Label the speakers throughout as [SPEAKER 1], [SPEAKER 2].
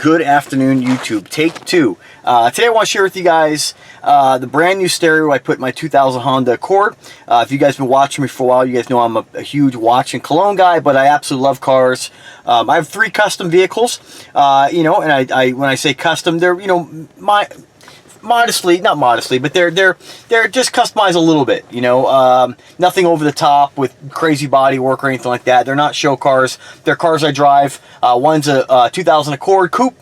[SPEAKER 1] Good afternoon, YouTube. Take two. Today I want to share with you guys the brand new stereo I put in my 2000 Honda Accord. If you guys have been watching me for a while, you guys know I'm a huge watch and cologne guy, but I absolutely love cars. I have 3 custom vehicles, you know, and I when I say custom, they're, you know, not modestly, but they're just customized a little bit, you know, nothing over the top with crazy body work or anything like that. They're not show cars. They're cars I drive. One's a 2000 Accord Coupe,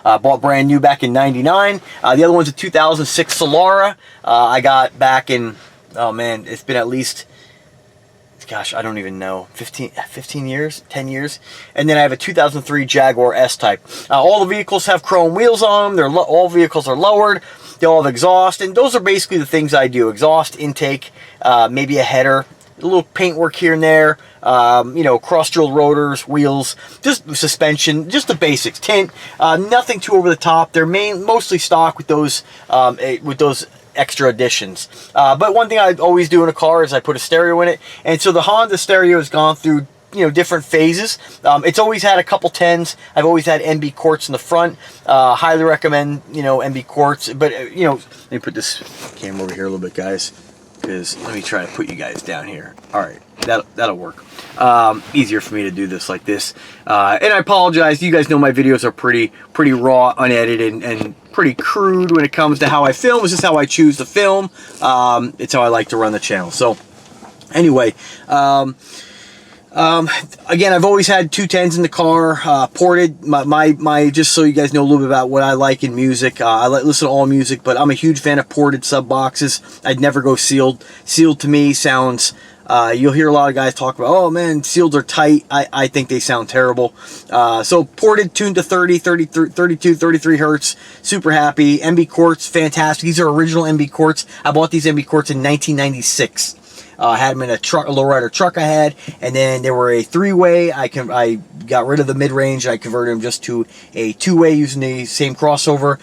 [SPEAKER 1] bought brand new back in '99. The other one's a 2006 Solara. I got back in, oh man, it's been at least, gosh, I don't even know, 15 years, 10 years. And then I have a 2003 Jaguar S-Type. All the vehicles have chrome wheels on them. All vehicles are lowered. They all have exhaust. And those are basically the things I do. Exhaust, intake, maybe a header, a little paintwork here and there, you know, cross-drilled rotors, wheels, just suspension, just the basics. Tint, nothing too over the top. They're mostly stock with those extra additions. But one thing I always do in a car is I put a stereo in it, and so the Honda stereo has gone through, you know, different phases. It's always had a couple 10s. I've always had MB quartz in the front. Highly recommend, you know, MB quartz. But you know, let me put this camera over here a little bit, guys, because let me try to put you guys down here. All right, that'll work. Easier for me to do this like this. And I apologize. You guys know my videos are pretty raw, unedited, and pretty crude when it comes to how I film. It's just how I choose to film. It's how I like to run the channel. So anyway, again, I've always had 210s in the car, ported. My just so you guys know a little bit about what I like in music. I listen to all music, but I'm a huge fan of ported sub boxes. I'd never go sealed. Sealed to me sounds, you'll hear a lot of guys talk about, oh man, sealed are tight. I think they sound terrible. So ported, tuned to 30, 32, 33 hertz. Super happy. MB quartz, fantastic. These are original MB quartz. I bought these MB quartz in 1996. I had them in a truck, a lowrider truck I had, and then they were a 3-way. I got rid of the mid-range. I converted them just to a 2-way using the same crossover.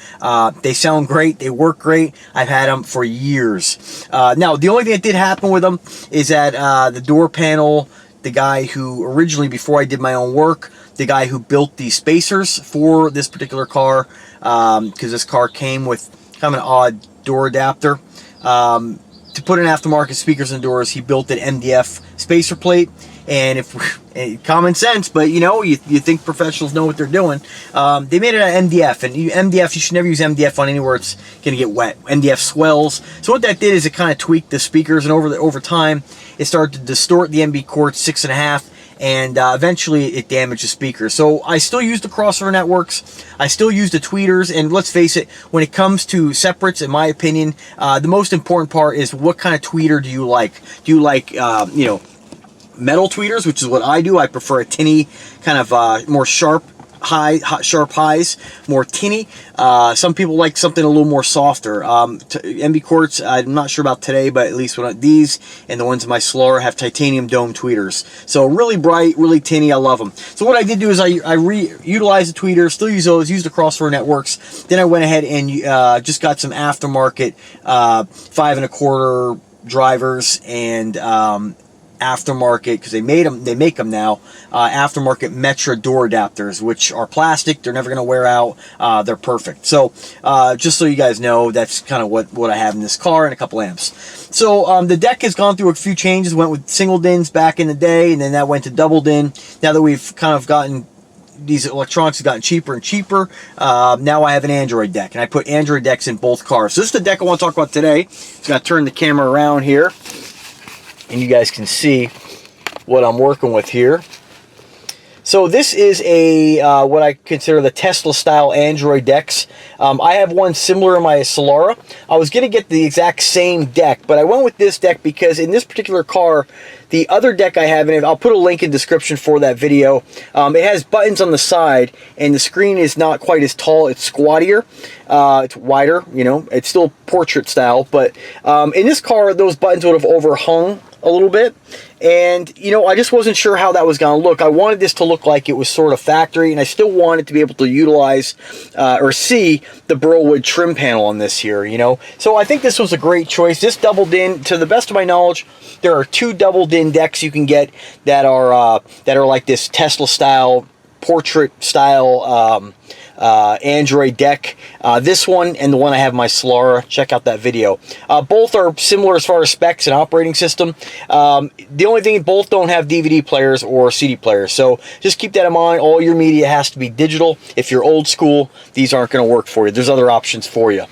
[SPEAKER 1] They sound great. They work great. I've had them for years. Now, the only thing that did happen with them is that the door panel, the guy who originally, before I did my own work, the guy who built the spacers for this particular car, because this car came with kind of an odd door adapter, to put in aftermarket speakers and doors, he built an MDF spacer plate. And if common sense, but you know, you think professionals know what they're doing. They made it out of MDF, and MDF, you should never use MDF on anywhere it's gonna get wet. MDF swells. So what that did is it kind of tweaked the speakers, and over time, it started to distort the MB quartz 6.5. And eventually it damaged the speaker. So I still use the crossover networks. I still use the tweeters. And let's face it, when it comes to separates, in my opinion, the most important part is what kind of tweeter do you like? Do you like, you know, metal tweeters, which is what I do? I prefer a tinny, kind of more sharp highs, more tinny. Some people like something a little more softer. MB quartz, I'm not sure about today, but at least these and the ones in my Solara have titanium dome tweeters. So really bright, really tinny. I love them. So what I did do is I utilized the tweeters, still use those, use the crossover networks. Then I went ahead and just got some aftermarket 5 1/4 drivers and aftermarket, because they make them now, aftermarket Metra door adapters, which are plastic. They're never going to wear out. They're perfect. So just so you guys know, that's kind of what I have in this car, and a couple amps. So the deck has gone through a few changes. Went with single DINs back in the day, and then that went to double DIN. Now that we've kind of gotten, these electronics have gotten cheaper and cheaper, now I have an Android deck, and I put Android decks in both cars. So this is the deck I want to talk about today. Just going to turn the camera around here, and you guys can see what I'm working with here. So this is a what I consider the Tesla style Android decks. I have one similar in my Solara. I was going to get the exact same deck, but I went with this deck because in this particular car, the other deck I have in it, I'll put a link in the description for that video. It has buttons on the side, and the screen is not quite as tall. It's squattier. It's wider, you know. It's still portrait style, but in this car, those buttons would have overhung a little bit, and you know, I just wasn't sure how that was going to look. I wanted this to look like it was sort of factory, and I still wanted to be able to utilize or see the burlwood trim panel on this here, you know. So I think this was a great choice. This double DIN, to the best of my knowledge, there are 2 double DIN decks you can get that are like this Tesla style portrait style Android deck. This one and the one I have my Solara, check out that video. Both are similar as far as specs and operating system. The only thing, both don't have DVD players or CD players, so just keep that in mind. All your media has to be digital. If you're old school, these aren't going to work for you. There's other options for you.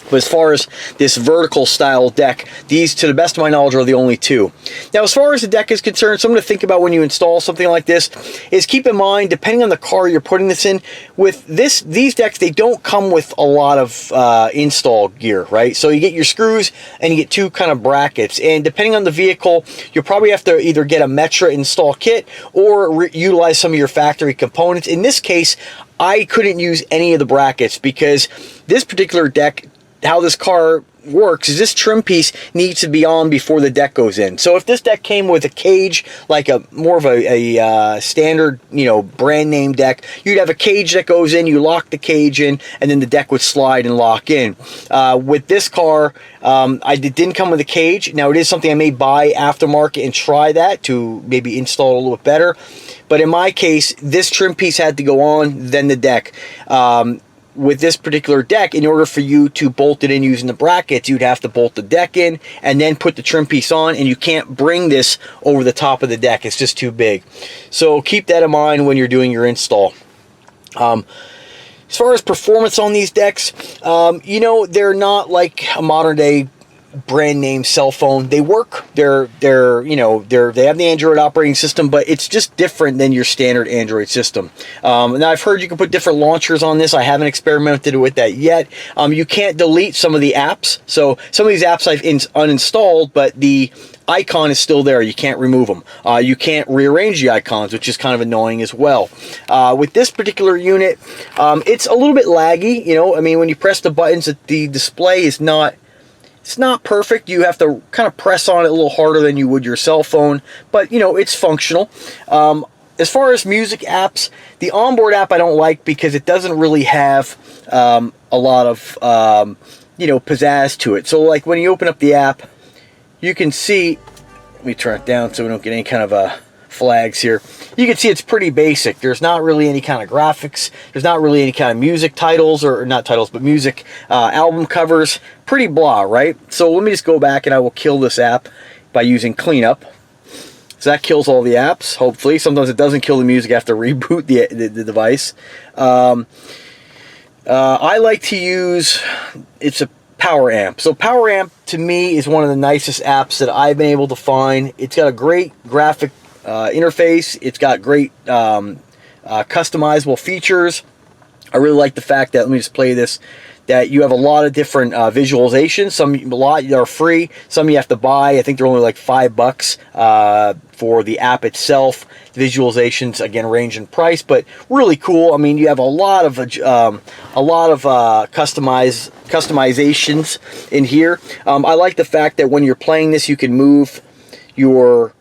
[SPEAKER 1] But as far as this vertical style deck, these, to the best of my knowledge, are the only two. Now, as far as the deck is concerned, something to think about when you install something like this is keep in mind, depending on the car you're putting this in, with these decks, they don't come with a lot of install gear, right? So you get your screws and you get two kind of brackets. And depending on the vehicle, you'll probably have to either get a Metra install kit or utilize some of your factory components. In this case, I couldn't use any of the brackets because this particular deck, how this car works is this trim piece needs to be on before the deck goes in. So if this deck came with a cage, like a more of a standard, you know, brand name deck, you'd have a cage that goes in, you lock the cage in, and then the deck would slide and lock in. With this car, it didn't come with a cage. Now it is something I may buy aftermarket and try that to maybe install it a little bit better. But in my case, this trim piece had to go on, then the deck. With this particular deck, in order for you to bolt it in using the brackets, you'd have to bolt the deck in and then put the trim piece on, and you can't bring this over the top of the deck. It's just too big. So keep that in mind when you're doing your install. As far as performance on these decks, you know, they're not like a modern day brand name cell phone. They work. They have the Android operating system, but it's just different than your standard Android system. Now I've heard you can put different launchers on this. I haven't experimented with that yet. You can't delete some of the apps. So some of these apps I've uninstalled, but the icon is still there. You can't remove them. You can't rearrange the icons, which is kind of annoying as well. With this particular unit, it's a little bit laggy. You know, I mean, when you press the buttons, the display is not, it's not perfect. You have to kind of press on it a little harder than you would your cell phone, but you know, it's functional. As far as music apps, the onboard app I don't like because it doesn't really have a lot of you know, pizzazz to it. So like when you open up the app, you can see, let me turn it down so we don't get any kind of flags here. You can see it's pretty basic. There's not really any kind of graphics. There's not really any kind of music titles, or not titles, but music album covers. Pretty blah, right? So let me just go back and I will kill this app by using cleanup. So that kills all the apps, hopefully. Sometimes it doesn't kill the music after reboot the device. I like to use, it's a Power Amp. So Power Amp to me is one of the nicest apps that I've been able to find. It's got a great graphic interface. It's got great customizable features. I really like the fact that, let me just play this, that you have a lot of different visualizations. A lot are free, some you have to buy. I think they're only like $5 for the app itself. The visualizations again range in price, but really cool. I mean, you have a lot of customizations in here. I like the fact that when you're playing this, you can move your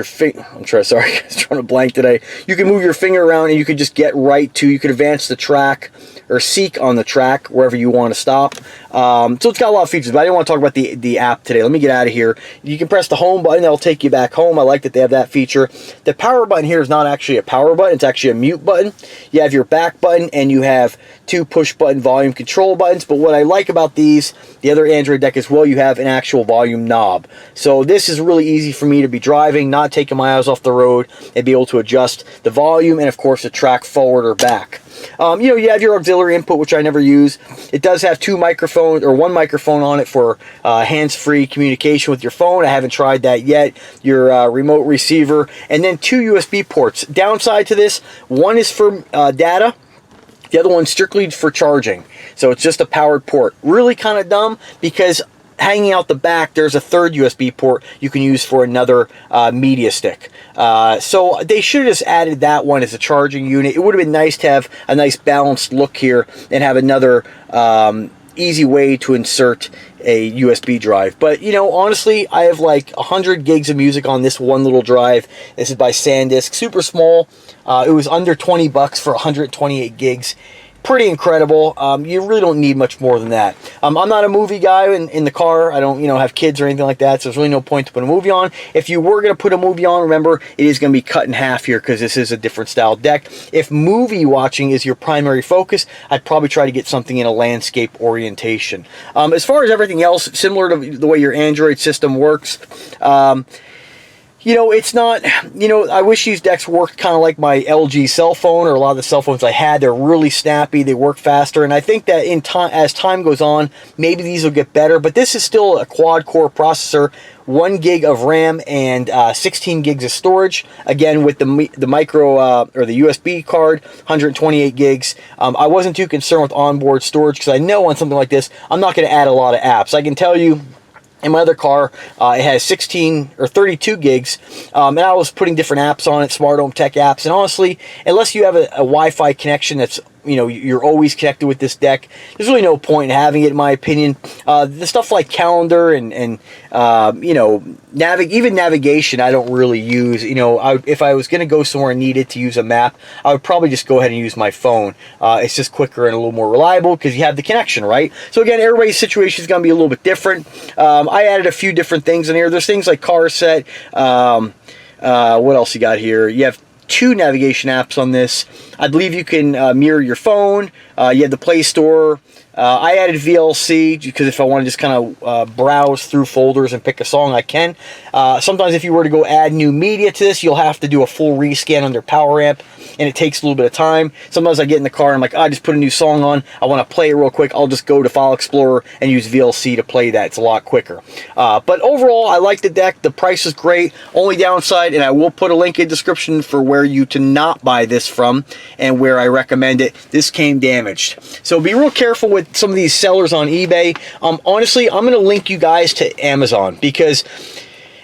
[SPEAKER 1] finger. I'm trying to blank today. You can move your finger around and you can just get right to, you can advance the track or seek on the track wherever you want to stop. So it's got a lot of features, but I didn't want to talk about the app today. Let me get out of here. You can press the home button, that'll take you back home. I like that they have that feature. The power button here is not actually a power button, it's actually a mute button. You have your back button and you have two push button volume control buttons, but what I like about these, the other Android deck as well, you have an actual volume knob. So this is really easy for me to be driving, not taking my eyes off the road, and be able to adjust the volume and of course the track forward or back. You know, you have your auxiliary input, which I never use. It does have two microphones, or one microphone on it for hands-free communication with your phone. I haven't tried that yet. Your remote receiver, and then two USB ports. Downside to this, one is for data, the other one's strictly for charging. So it's just a powered port. Really kind of dumb because hanging out the back, there's a third USB port you can use for another media stick. So they should have just added that one as a charging unit. It would have been nice to have a nice balanced look here and have another easy way to insert a USB drive. But you know, honestly, I have like 100 gigs of music on this one little drive. This is by SanDisk, super small. It was under $20 for 128 gigs. pretty incredible. You really don't need much more than that. I'm not a movie guy in the car. I don't, have kids or anything like that, so there's really no point to put a movie on. If you were going to put a movie on, remember, it is going to be cut in half here because this is a different style deck. If movie watching is your primary focus, I'd probably try to get something in a landscape orientation. As far as everything else, similar to the way your Android system works, it's not, I wish these decks worked kind of like my LG cell phone or a lot of the cell phones I had. They're really snappy. They work faster. And I think that as time goes on, maybe these will get better. But this is still a quad-core processor, 1 gig of RAM and 16 gigs of storage. Again, with the micro or the USB card, 128 gigs. I wasn't too concerned with onboard storage because I know on something like this, I'm not going to add a lot of apps. I can tell you, in my other car, it has 16 or 32 gigs, and I was putting different apps on it, smart home tech apps, and honestly, unless you have a Wi-Fi connection that's, you're always connected with this deck, there's really no point in having it, in my opinion. The stuff like calendar and even navigation, I don't really use. If I was going to go somewhere and needed to use a map, I would probably just go ahead and use my phone. It's just quicker and a little more reliable because you have the connection, right? So again, everybody's situation is going to be a little bit different. I added a few different things in here. There's things like car set. What else you got here? You have 2 navigation apps on this. I believe you can mirror your phone. You have the Play Store. I added VLC because if I want to just kind of browse through folders and pick a song, I can. Sometimes if you were to go add new media to this, you'll have to do a full rescan under Power Amp, and it takes a little bit of time. Sometimes I get in the car and I'm like, I just put a new song on. I want to play it real quick. I'll just go to File Explorer and use VLC to play that. It's a lot quicker. But overall, I like the deck. The price is great. Only downside, and I will put a link in the description for where you to not buy this from and where I recommend it. This came damaged. So be real careful with some of these sellers on eBay. Honestly, I'm going to link you guys to Amazon because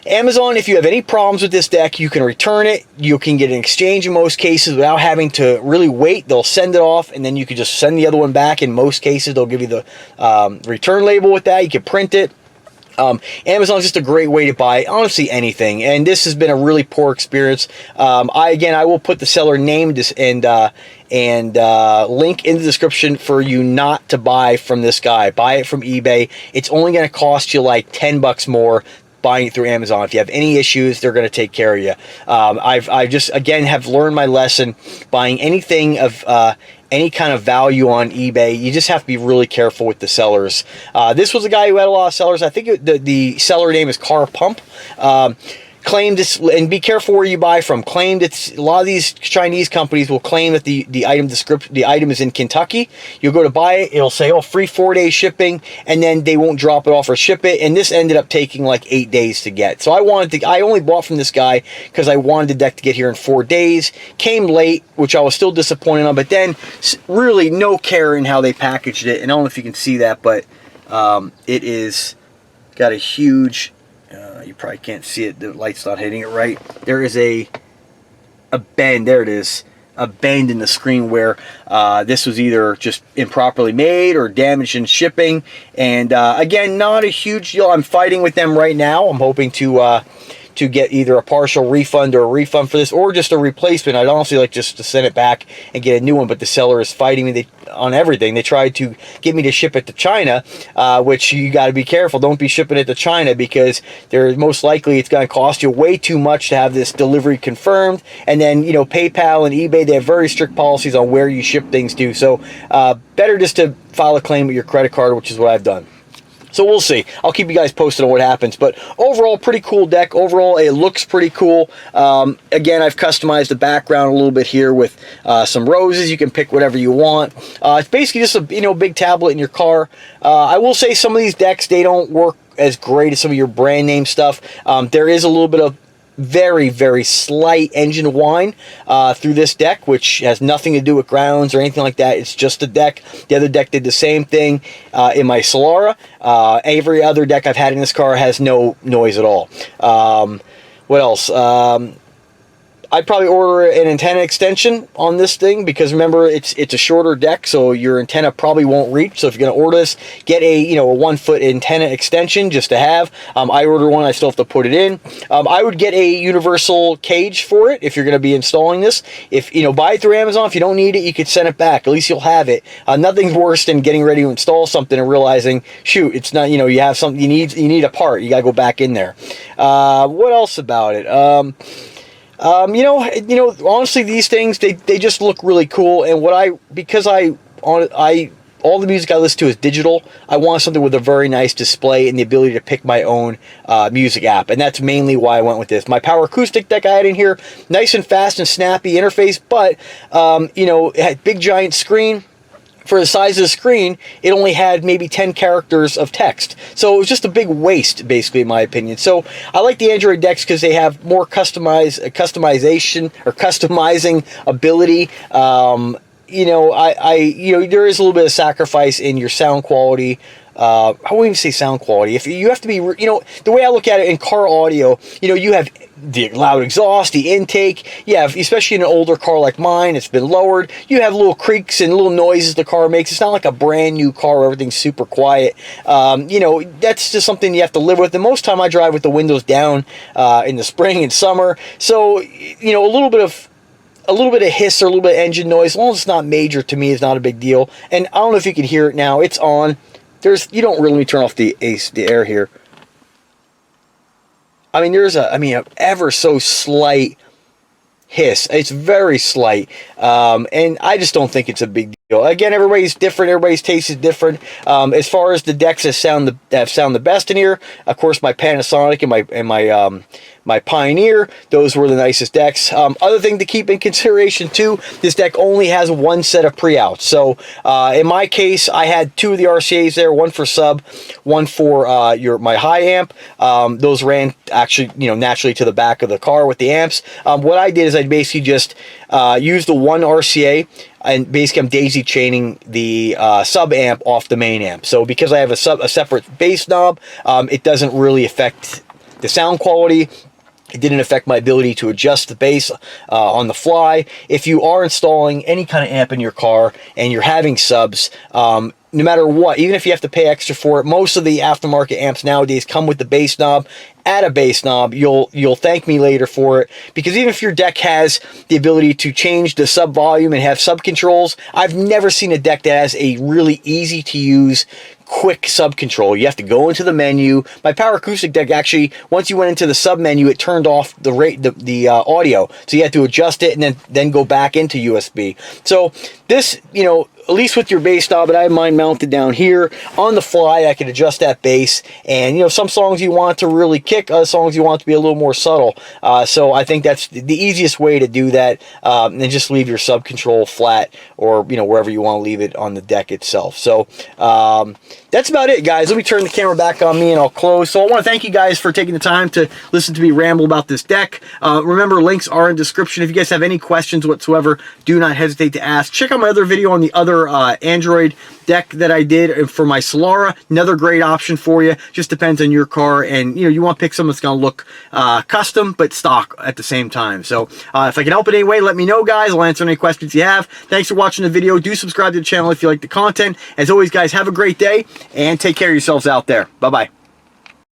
[SPEAKER 1] Amazon, if you have any problems with this deck, you can return it. You can get an exchange in most cases without having to really wait. They'll send it off, and then you can just send the other one back. In most cases, they'll give you the return label with that. You can print it. Amazon's just a great way to buy honestly anything, and this has been a really poor experience. I will put the seller name and link in the description for you not to buy from this guy. Buy it from eBay. It's only going to cost you like $10 more buying it through Amazon. If you have any issues, they're going to take care of you. I just again have learned my lesson. Buying anything of any kind of value on eBay, you just have to be really careful with the sellers. This was a guy who had a lot of sellers. I think the seller name is Car Pump. Claimed it's, and be careful where you buy from. Claimed it's, a lot of these Chinese companies will claim that the item is in Kentucky. You'll go to buy it, it'll say, oh, free 4-day shipping, and then they won't drop it off or ship it. And this ended up taking like 8 days to get. So I only bought from this guy because I wanted the deck to get here in 4 days. Came late, which I was still disappointed on, but then really no care in how they packaged it. And I don't know if you can see that, but it is got a huge, you probably can't see it, the light's not hitting it right. There is a bend, there it is, a bend in the screen where this was either just improperly made or damaged in shipping. And again, not a huge deal. I'm fighting with them right now. I'm hoping to get either a partial refund or a refund for this, or just a replacement. I'd honestly like just to send it back and get a new one, but the seller is fighting me on everything. They tried to get me to ship it to China, which you got to be careful. Don't be shipping it to China because most likely it's going to cost you way too much to have this delivery confirmed. And then, PayPal and eBay, they have very strict policies on where you ship things to. So better just to file a claim with your credit card, which is what I've done. So we'll see. I'll keep you guys posted on what happens. But overall, pretty cool deck. Overall, it looks pretty cool. Again, I've customized the background a little bit here with some roses. You can pick whatever you want. It's basically just a big tablet in your car. I will say some of these decks, they don't work as great as some of your brand name stuff. There is a little bit of very, very slight engine whine through this deck, which has nothing to do with grounds or anything like that. It's just the deck. The other deck did the same thing in my Solara. Every other deck I've had in this car has no noise at all. What else? I'd probably order an antenna extension on this thing, because remember, it's a shorter deck, so your antenna probably won't reach. So if you're going to order this, get a a 1-foot antenna extension just to have. I ordered one. I still have to put it in. I would get a universal cage for it if you're going to be installing this. If buy it through Amazon. If you don't need it, you could send it back. At least you'll have it. Nothing's worse than getting ready to install something and realizing, shoot, it's not. You have something you need a part. You got to go back in there. What else about it? Honestly, these things, they just look really cool. And because all the music I listen to is digital, I want something with a very nice display and the ability to pick my own music app. And that's mainly why I went with this. My power acoustic deck I had in here, nice and fast and snappy interface, but it had big giant screen. For the size of the screen, it only had maybe 10 characters of text. So it was just a big waste, basically, in my opinion. So I like the Android decks because they have more customization or customizing ability. There is a little bit of sacrifice in your sound quality. I wouldn't even say sound quality. If you have to be, the way I look at it in car audio, you have the loud exhaust, the intake. You have, especially in an older car like mine, it's been lowered. You have little creaks and little noises the car makes. It's not like a brand new car where everything's super quiet. That's just something you have to live with. And most time I drive with the windows down in the spring and summer. So, a little bit of hiss or a little bit of engine noise, as long as it's not major, to me, it's not a big deal. And I don't know if you can hear it now. It's on. You don't really turn off the air here. I mean, there's a ever so slight hiss. It's very slight. And I just don't think it's a big deal. Again, everybody's different. Everybody's taste is different. As far as the decks that sound the best in here, of course, my Panasonic and my Pioneer, those were the nicest decks. Other thing to keep in consideration too, this deck only has one set of pre-outs. So in my case, I had 2 of the RCAs there, one for sub, one for my high amp. Those ran actually, naturally to the back of the car with the amps. What I did is I basically just used the one RCA, and basically I'm daisy chaining the sub amp off the main amp. So because I have a separate bass knob, it doesn't really affect the sound quality. It didn't affect my ability to adjust the bass on the fly. If you are installing any kind of amp in your car and you're having subs, no matter what, even if you have to pay extra for it, most of the aftermarket amps nowadays come with the bass knob. Add a bass knob. You'll thank me later for it, because even if your deck has the ability to change the sub volume and have sub controls, I've never seen a deck that has a really easy to use quick sub control. You have to go into the menu. My power acoustic deck, actually, once you went into the sub menu, it turned off the audio, so you had to adjust it and then go back into USB. So this, at least with your bass knob, and I have mine mounted down here on the fly, I can adjust that bass. And some songs you want to really kick, other songs you want to be a little more subtle. So I think that's the easiest way to do that. And just leave your sub control flat, or wherever you want to leave it on the deck itself. So that's about it, guys. Let me turn the camera back on me and I'll close. So I want to thank you guys for taking the time to listen to me ramble about this deck. Remember, links are in the description. If you guys have any questions whatsoever, do not hesitate to ask. Check out my other video on the other Android deck that I did for my Solara. Another great option for you. Just depends on your car, and you want to pick something that's going to look custom but stock at the same time. So if I can help in any way, let me know, guys. I'll answer any questions you have. Thanks for watching the video. Do subscribe to the channel if you like the content. As always, guys, have a great day and take care of yourselves out there. Bye-bye.